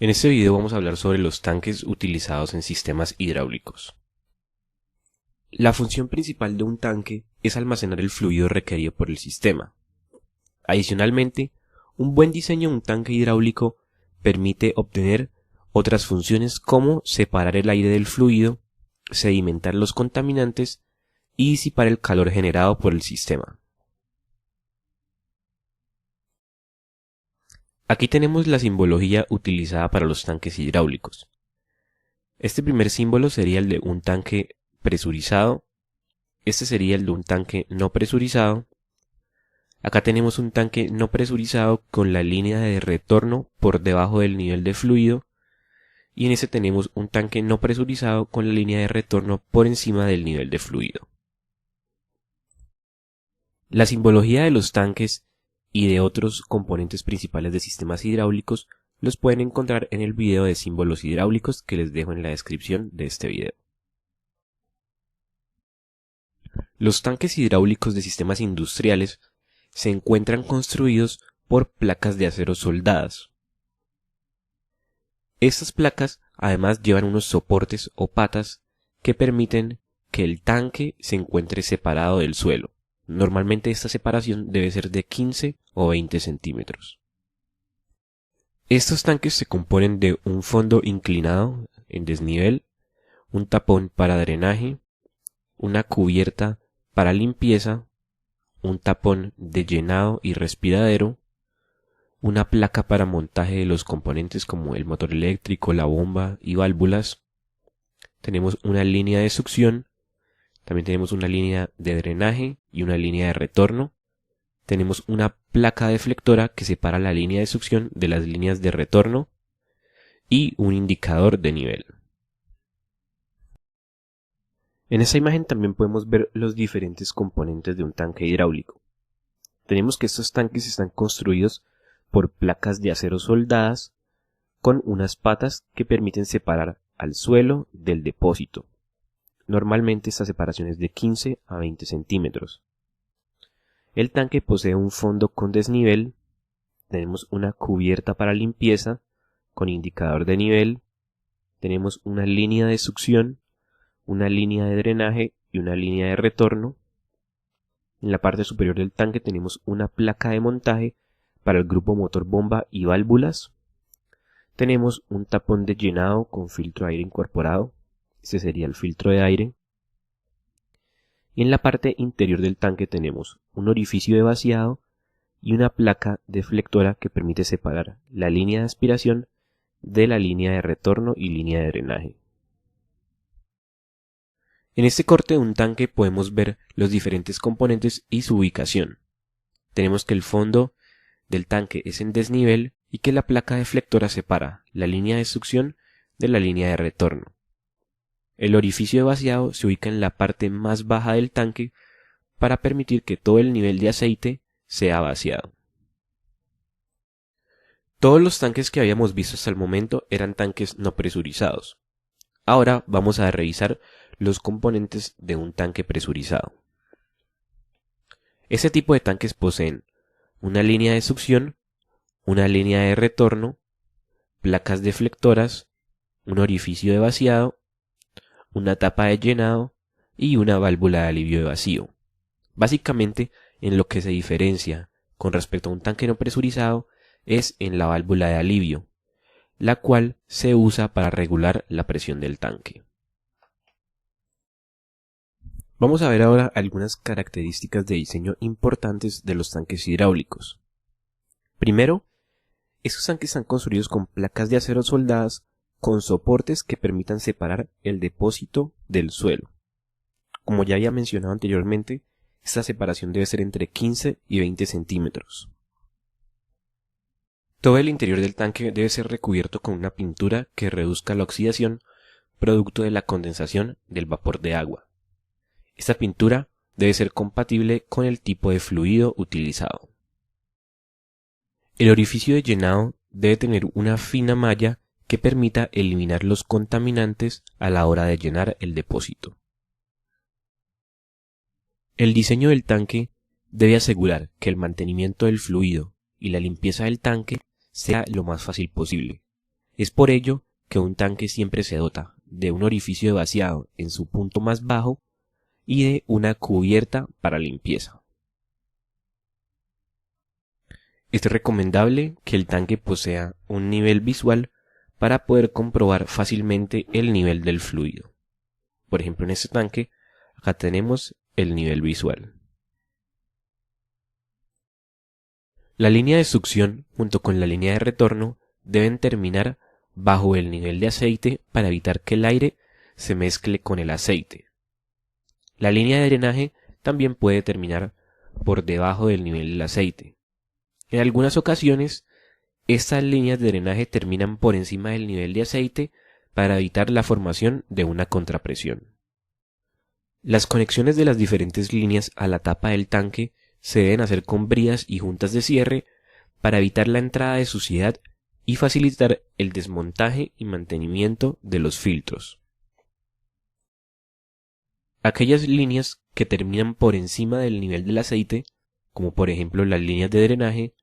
En este video vamos a hablar sobre los tanques utilizados en sistemas hidráulicos. La función principal de un tanque es almacenar el fluido requerido por el sistema. Adicionalmente, un buen diseño de un tanque hidráulico permite obtener otras funciones como separar el aire del fluido, sedimentar los contaminantes y disipar el calor generado por el sistema. Aquí tenemos la simbología utilizada para los tanques hidráulicos. Este primer símbolo sería el de un tanque presurizado. Este sería el de un tanque no presurizado. Acá tenemos un tanque no presurizado con la línea de retorno por debajo del nivel de fluido. Y en este tenemos un tanque no presurizado con la línea de retorno por encima del nivel de fluido. La simbología de los tanques y de otros componentes principales de sistemas hidráulicos los pueden encontrar en el video de símbolos hidráulicos que les dejo en la descripción de este video. Los tanques hidráulicos de sistemas industriales se encuentran construidos por placas de acero soldadas. Estas placas además llevan unos soportes o patas que permiten que el tanque se encuentre separado del suelo. Normalmente esta separación debe ser de 15 o 20 centímetros. Estos tanques se componen de un fondo inclinado en desnivel, un tapón para drenaje, una cubierta para limpieza, un tapón de llenado y respiradero, una placa para montaje de los componentes como el motor eléctrico, la bomba y válvulas. Tenemos una línea de succión. También tenemos una línea de drenaje y una línea de retorno. Tenemos una placa deflectora que separa la línea de succión de las líneas de retorno y un indicador de nivel. En esta imagen también podemos ver los diferentes componentes de un tanque hidráulico. Tenemos que estos tanques están construidos por placas de acero soldadas con unas patas que permiten separar al suelo del depósito. Normalmente esta separación es de 15 a 20 centímetros. El tanque posee un fondo con desnivel, tenemos una cubierta para limpieza con indicador de nivel, tenemos una línea de succión, una línea de drenaje y una línea de retorno. En la parte superior del tanque tenemos una placa de montaje para el grupo motor, bomba y válvulas. Tenemos un tapón de llenado con filtro de aire incorporado. Este sería el filtro de aire. Y en la parte interior del tanque tenemos un orificio de vaciado y una placa deflectora que permite separar la línea de aspiración de la línea de retorno y línea de drenaje. En este corte de un tanque podemos ver los diferentes componentes y su ubicación. Tenemos que el fondo del tanque es en desnivel y que la placa deflectora separa la línea de succión de la línea de retorno. El orificio de vaciado se ubica en la parte más baja del tanque para permitir que todo el nivel de aceite sea vaciado. Todos los tanques que habíamos visto hasta el momento eran tanques no presurizados. Ahora vamos a revisar los componentes de un tanque presurizado. Este tipo de tanques poseen una línea de succión, una línea de retorno, placas deflectoras, un orificio de vaciado, una tapa de llenado y una válvula de alivio de vacío. Básicamente, en lo que se diferencia con respecto a un tanque no presurizado es en la válvula de alivio, la cual se usa para regular la presión del tanque. Vamos a ver ahora algunas características de diseño importantes de los tanques hidráulicos. Primero, estos tanques están construidos con placas de acero soldadas con soportes que permitan separar el depósito del suelo. Como ya había mencionado anteriormente, esta separación debe ser entre 15 y 20 centímetros. Todo el interior del tanque debe ser recubierto con una pintura que reduzca la oxidación producto de la condensación del vapor de agua. Esta pintura debe ser compatible con el tipo de fluido utilizado. El orificio de llenado debe tener una fina malla que permita eliminar los contaminantes a la hora de llenar el depósito. El diseño del tanque debe asegurar que el mantenimiento del fluido y la limpieza del tanque sea lo más fácil posible. Es por ello que un tanque siempre se dota de un orificio de vaciado en su punto más bajo y de una cubierta para limpieza. Es recomendable que el tanque posea un nivel visual para poder comprobar fácilmente el nivel del fluido. Por ejemplo, en este tanque, acá tenemos el nivel visual. La línea de succión junto con la línea de retorno deben terminar bajo el nivel de aceite para evitar que el aire se mezcle con el aceite. La línea de drenaje también puede terminar por debajo del nivel del aceite. En algunas ocasiones, estas líneas de drenaje terminan por encima del nivel de aceite para evitar la formación de una contrapresión. Las conexiones de las diferentes líneas a la tapa del tanque se deben hacer con brías y juntas de cierre para evitar la entrada de suciedad y facilitar el desmontaje y mantenimiento de los filtros. Aquellas líneas que terminan por encima del nivel del aceite, como por ejemplo las líneas de drenaje,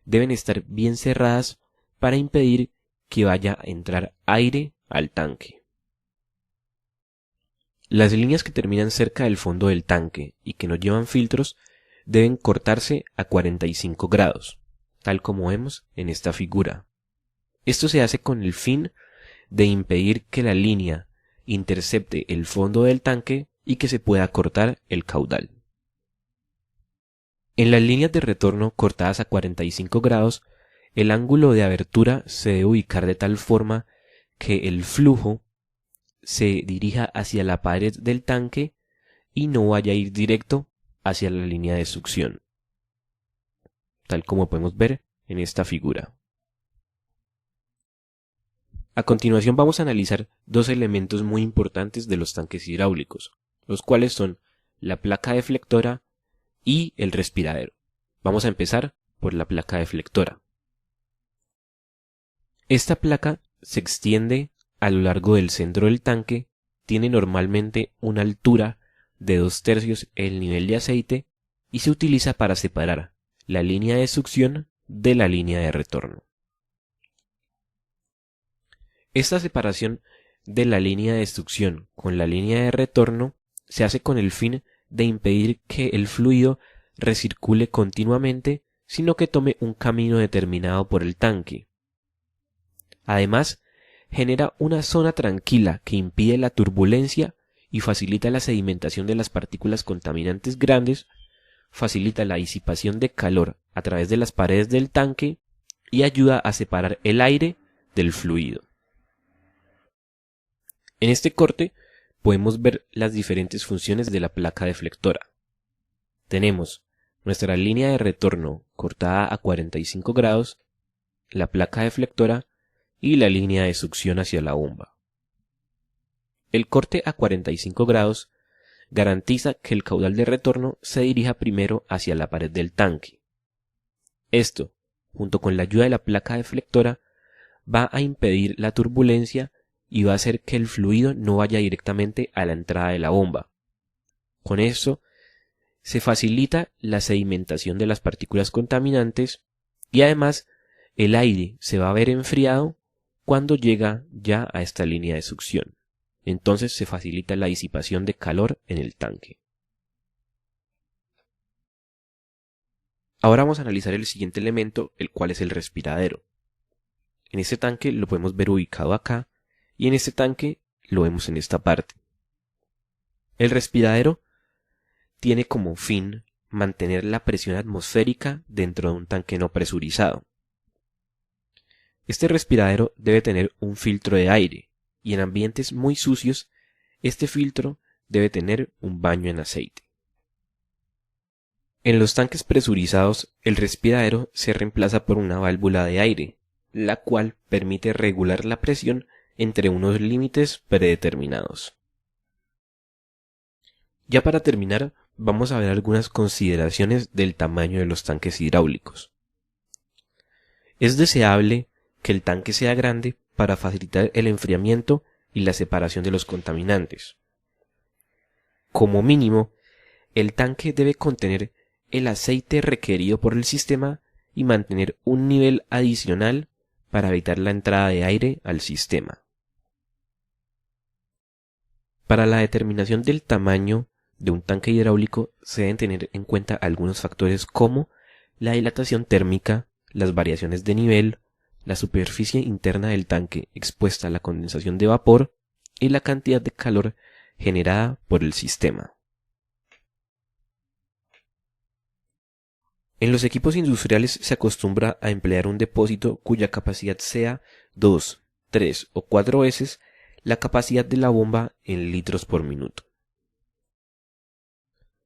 deben estar bien cerradas para impedir que vaya a entrar aire al tanque. Las líneas que terminan cerca del fondo del tanque y que no llevan filtros deben cortarse a 45 grados, tal como vemos en esta figura. Esto se hace con el fin de impedir que la línea intercepte el fondo del tanque y que se pueda cortar el caudal. En las líneas de retorno cortadas a 45 grados, el ángulo de abertura se debe ubicar de tal forma que el flujo se dirija hacia la pared del tanque y no vaya a ir directo hacia la línea de succión, tal como podemos ver en esta figura. A continuación vamos a analizar dos elementos muy importantes de los tanques hidráulicos, los cuales son la placa deflectora y el respiradero. Vamos a empezar por la placa deflectora. Esta placa se extiende a lo largo del centro del tanque, tiene normalmente una altura de 2/3 el nivel de aceite y se utiliza para separar la línea de succión de la línea de retorno. Esta separación de la línea de succión con la línea de retorno se hace con el fin de impedir que el fluido recircule continuamente, sino que tome un camino determinado por el tanque. Además, genera una zona tranquila que impide la turbulencia y facilita la sedimentación de las partículas contaminantes grandes, facilita la disipación de calor a través de las paredes del tanque y ayuda a separar el aire del fluido. En este corte podemos ver las diferentes funciones de la placa deflectora. Tenemos nuestra línea de retorno cortada a 45 grados, la placa deflectora y la línea de succión hacia la bomba. El corte a 45 grados garantiza que el caudal de retorno se dirija primero hacia la pared del tanque. Esto, junto con la ayuda de la placa deflectora, va a impedir la turbulencia y va a hacer que el fluido no vaya directamente a la entrada de la bomba. Con eso se facilita la sedimentación de las partículas contaminantes y además el aire se va a ver enfriado cuando llega ya a esta línea de succión. Entonces se facilita la disipación de calor en el tanque. Ahora vamos a analizar el siguiente elemento, el cual es el respiradero. En este tanque lo podemos ver ubicado acá y en este tanque lo vemos en esta parte. El respiradero tiene como fin mantener la presión atmosférica dentro de un tanque no presurizado. Este respiradero debe tener un filtro de aire y en ambientes muy sucios este filtro debe tener un baño en aceite. En los tanques presurizados el respiradero se reemplaza por una válvula de aire, la cual permite regular la presión entre unos límites predeterminados. Ya para terminar, vamos a ver algunas consideraciones del tamaño de los tanques hidráulicos. Es deseable que el tanque sea grande para facilitar el enfriamiento y la separación de los contaminantes. Como mínimo, el tanque debe contener el aceite requerido por el sistema y mantener un nivel adicional para evitar la entrada de aire al sistema. Para la determinación del tamaño de un tanque hidráulico se deben tener en cuenta algunos factores como la dilatación térmica, las variaciones de nivel, la superficie interna del tanque expuesta a la condensación de vapor y la cantidad de calor generada por el sistema. En los equipos industriales se acostumbra a emplear un depósito cuya capacidad sea 2, 3 o 4 veces la capacidad de la bomba en litros por minuto.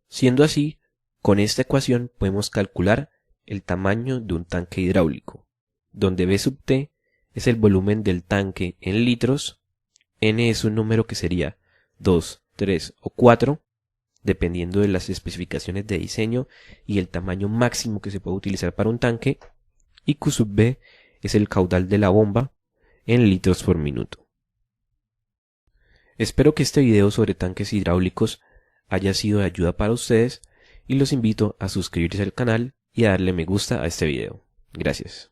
Siendo así, con esta ecuación podemos calcular el tamaño de un tanque hidráulico, donde B sub T es el volumen del tanque en litros, N es un número que sería 2, 3 o 4, dependiendo de las especificaciones de diseño y el tamaño máximo que se puede utilizar para un tanque, y Q sub B es el caudal de la bomba en litros por minuto. Espero que este video sobre tanques hidráulicos haya sido de ayuda para ustedes y los invito a suscribirse al canal y a darle me gusta a este video. Gracias.